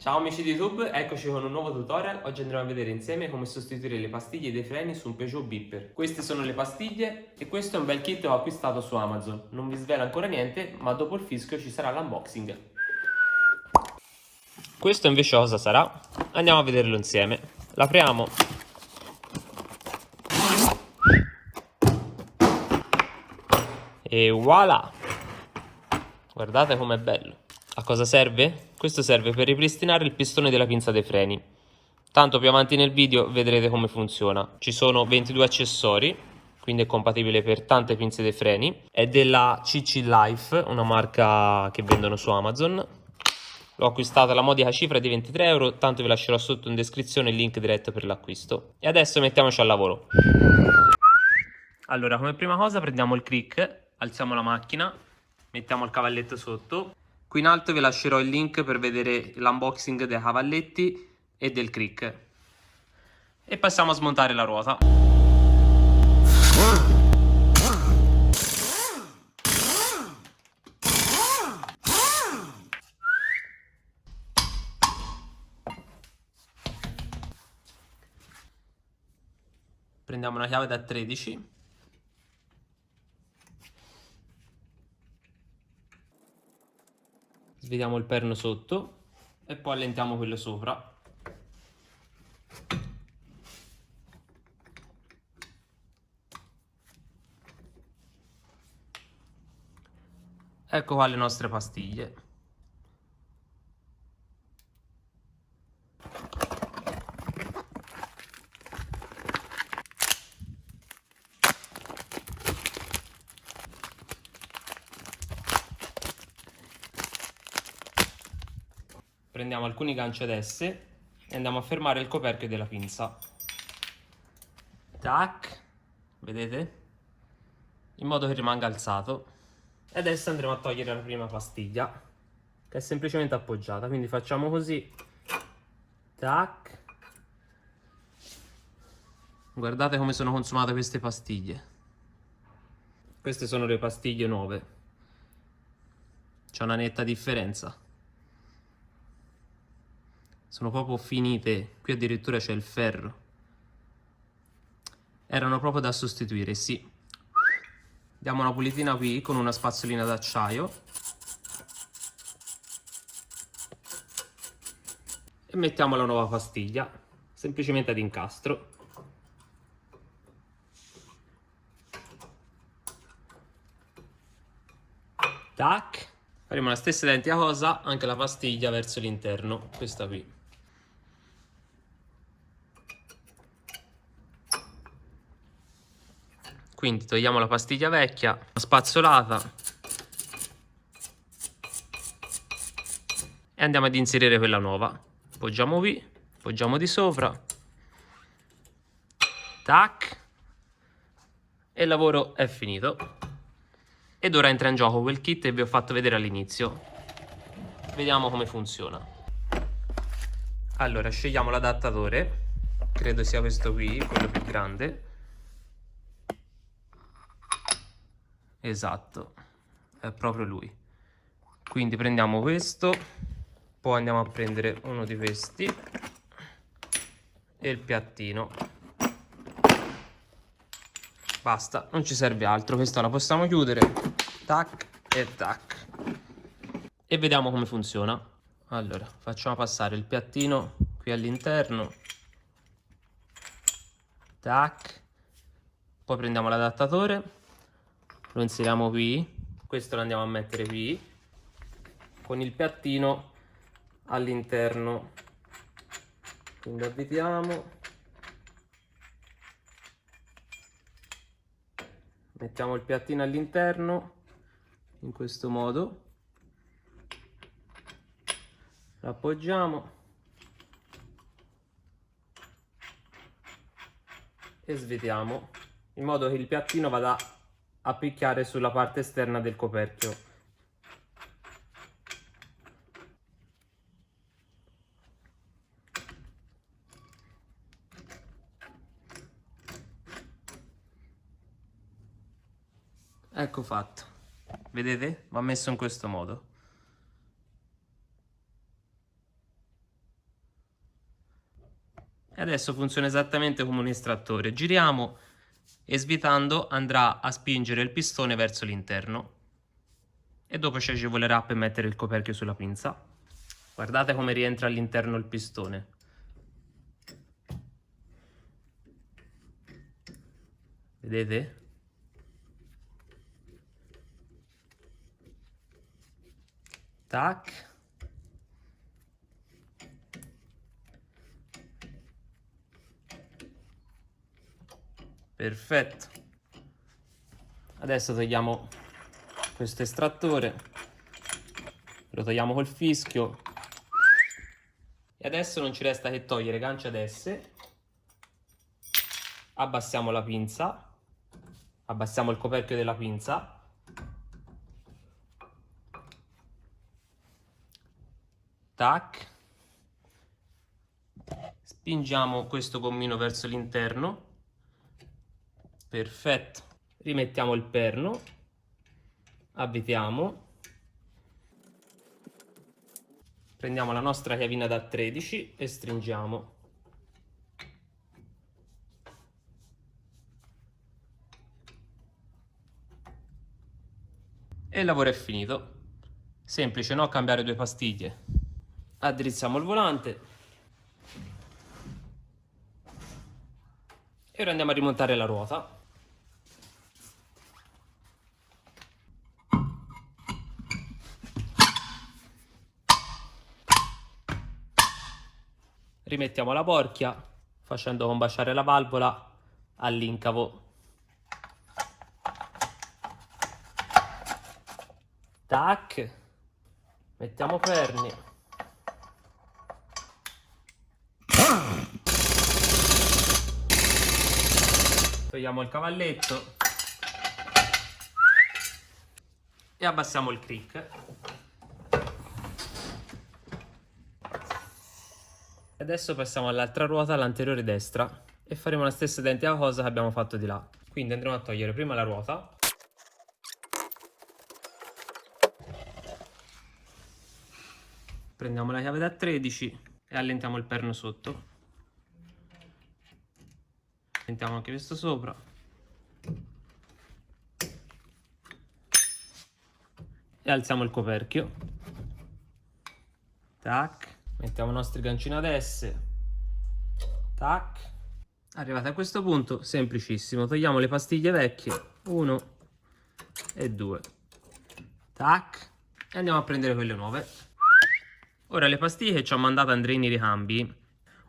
Ciao amici di YouTube, eccoci con un nuovo tutorial. Oggi andremo a vedere insieme come sostituire le pastiglie dei freni su un Peugeot Beeper. Queste sono le pastiglie e questo è un bel kit che ho acquistato su Amazon. Non vi svelo ancora niente, ma dopo il fischio ci sarà l'unboxing. Questo invece cosa sarà? Andiamo a vederlo insieme. L'apriamo. E voilà! Guardate com'è bello. A cosa serve? Questo serve per ripristinare il pistone della pinza dei freni. Tanto più avanti nel video vedrete come funziona. Ci sono 22 accessori, quindi è compatibile per tante pinze dei freni. È della CC Life, una marca che vendono su Amazon. L'ho acquistata alla modica cifra di 23 euro, tanto vi lascerò sotto in descrizione il link diretto per l'acquisto. E adesso mettiamoci al lavoro. Allora, come prima cosa prendiamo il crick, alziamo la macchina, mettiamo il cavalletto sotto. Qui in alto vi lascerò il link per vedere l'unboxing dei cavalletti e del crick. E passiamo a smontare la ruota. Prendiamo una chiave da 13. Svediamo il perno sotto e poi allentiamo quello sopra. Ecco qua le nostre pastiglie. Prendiamo alcuni ganci ad esse e andiamo a fermare il coperchio della pinza. Tac, vedete? In modo che rimanga alzato. E adesso andremo a togliere la prima pastiglia, che è semplicemente appoggiata, quindi facciamo così. Tac. Guardate come sono consumate queste pastiglie. Queste sono le pastiglie nuove. C'è una netta differenza. Sono proprio finite. Qui addirittura c'è il ferro. Erano proprio da sostituire, sì. Diamo una pulitina qui con una spazzolina d'acciaio. E mettiamo la nuova pastiglia. Semplicemente ad incastro. Tac. Faremo la stessa identica cosa anche la pastiglia verso l'interno, questa qui. Quindi togliamo la pastiglia vecchia, spazzolata, e andiamo ad inserire quella nuova. Poggiamo qui, poggiamo di sopra, tac, e il lavoro è finito. Ed ora entra in gioco quel kit che vi ho fatto vedere all'inizio. Vediamo come funziona. Allora, scegliamo l'adattatore, credo sia questo qui, quello più grande. Esatto, è proprio lui. Quindi prendiamo questo, poi andiamo a prendere uno di questi e il piattino. Basta, non ci serve altro, questa la possiamo chiudere. Tac e tac. E vediamo come funziona. Allora, facciamo passare il piattino qui all'interno. Tac. Poi prendiamo l'adattatore, lo inseriamo qui, questo lo andiamo a mettere qui, con il piattino all'interno. Quindi avvitiamo, mettiamo il piattino all'interno, in questo modo, lo appoggiamo e svitiamo, in modo che il piattino vada a picchiare sulla parte esterna del coperchio. Ecco fatto, vedete? Va messo in questo modo. Adesso funziona esattamente come un estrattore. Giriamo e svitando andrà a spingere il pistone verso l'interno. E dopo ci agevolerà per mettere il coperchio sulla pinza. Guardate come rientra all'interno il pistone. Vedete? Tac. Perfetto. Adesso togliamo questo estrattore, lo togliamo col fischio e adesso non ci resta che togliere gancia ed esse, abbassiamo la pinza, abbassiamo il coperchio della pinza, tac, spingiamo questo gommino verso l'interno, perfetto, rimettiamo il perno, avvitiamo, prendiamo la nostra chiavina da 13 e stringiamo. E il lavoro è finito. Semplice, no? Cambiare due pastiglie. Addrizziamo il volante. E ora andiamo a rimontare la ruota. Rimettiamo la porchia facendo combaciare la valvola all'incavo. Tac, mettiamo perni. Togliamo il cavalletto e abbassiamo il crick. Adesso passiamo all'altra ruota, l'anteriore destra, e faremo la stessa identica cosa che abbiamo fatto di là. Quindi andremo a togliere prima la ruota. Prendiamo la chiave da 13 e allentiamo il perno sotto. Allentiamo anche questo sopra. E alziamo il coperchio. Tac. Mettiamo i nostri gancini ad S. Tac. Arrivati a questo punto, semplicissimo. Togliamo le pastiglie vecchie. 1 e 2. Tac. E andiamo a prendere quelle nuove. Ora le pastiglie che ci ho mandato Andrea nei ricambi,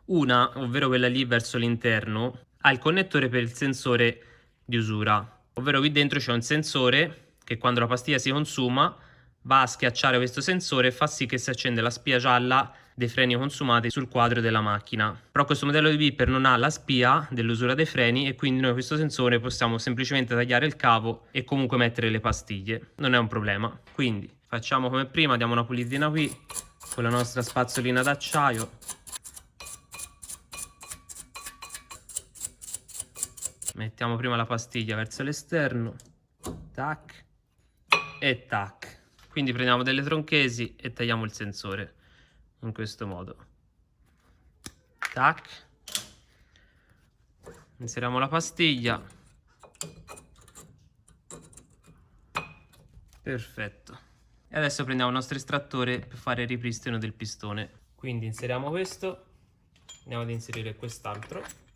una, ovvero quella lì verso l'interno, ha il connettore per il sensore di usura. Ovvero qui dentro c'è un sensore che quando la pastiglia si consuma va a schiacciare questo sensore e fa sì che si accende la spia gialla dei freni consumati sul quadro della macchina. Però questo modello di Viper non ha la spia dell'usura dei freni e quindi noi questo sensore possiamo semplicemente tagliare il cavo e comunque mettere le pastiglie. Non è un problema. Quindi facciamo come prima, diamo una pulitina qui con la nostra spazzolina d'acciaio. Mettiamo prima la pastiglia verso l'esterno. Tac. E tac. Quindi prendiamo delle tronchesi e tagliamo il sensore in questo modo. Tac. Inseriamo la pastiglia. Perfetto. E adesso prendiamo il nostro estrattore per fare il ripristino del pistone. Quindi inseriamo questo, andiamo ad inserire quest'altro.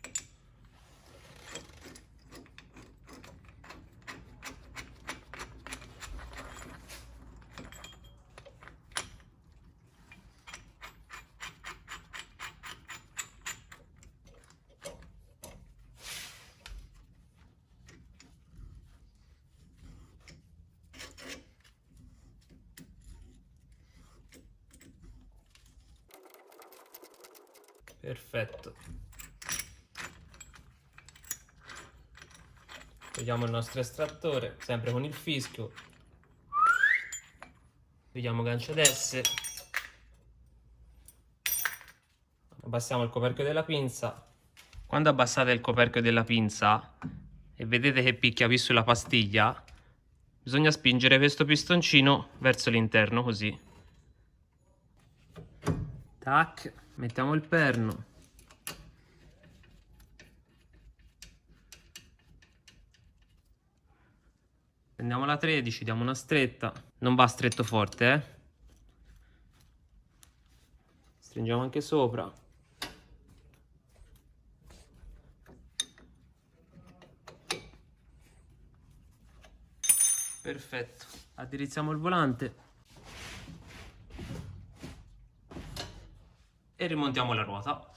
Perfetto. Togliamo il nostro estrattore, sempre con il fischio. Togliamo gancia ed S. Abbassiamo il coperchio della pinza. Quando abbassate il coperchio della pinza e vedete che picchia qui sulla pastiglia, bisogna spingere questo pistoncino verso l'interno così. Tac, mettiamo il perno. Prendiamo la 13, diamo una stretta. Non va stretto forte, eh. Stringiamo anche sopra. Perfetto. Addirizziamo il volante. E rimontiamo la ruota.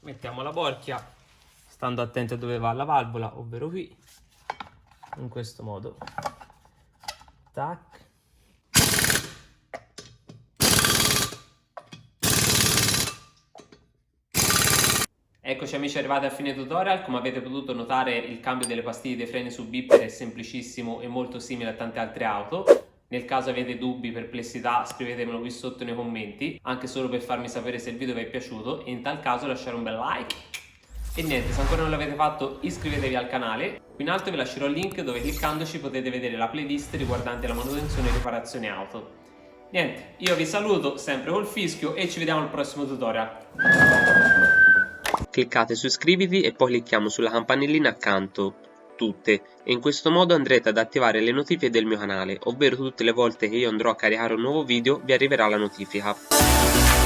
Mettiamo la borchia, stando attenti a dove va la valvola, ovvero qui, in questo modo. Tac. Eccoci amici, arrivati a fine tutorial. Come avete potuto notare, il cambio delle pastiglie dei freni su Bipper è semplicissimo e molto simile a tante altre auto. Nel caso avete dubbi, perplessità, scrivetemelo qui sotto nei commenti, anche solo per farmi sapere se il video vi è piaciuto, e in tal caso lasciare un bel like. E niente, se ancora non l'avete fatto iscrivetevi al canale. Qui in alto vi lascerò il link dove cliccandoci potete vedere la playlist riguardante la manutenzione e riparazione auto. Niente, io vi saluto sempre col fischio e ci vediamo al prossimo tutorial. Cliccate su iscriviti e poi clicchiamo sulla campanellina accanto, tutte, e in questo modo andrete ad attivare le notifiche del mio canale, ovvero tutte le volte che io andrò a caricare un nuovo video vi arriverà la notifica.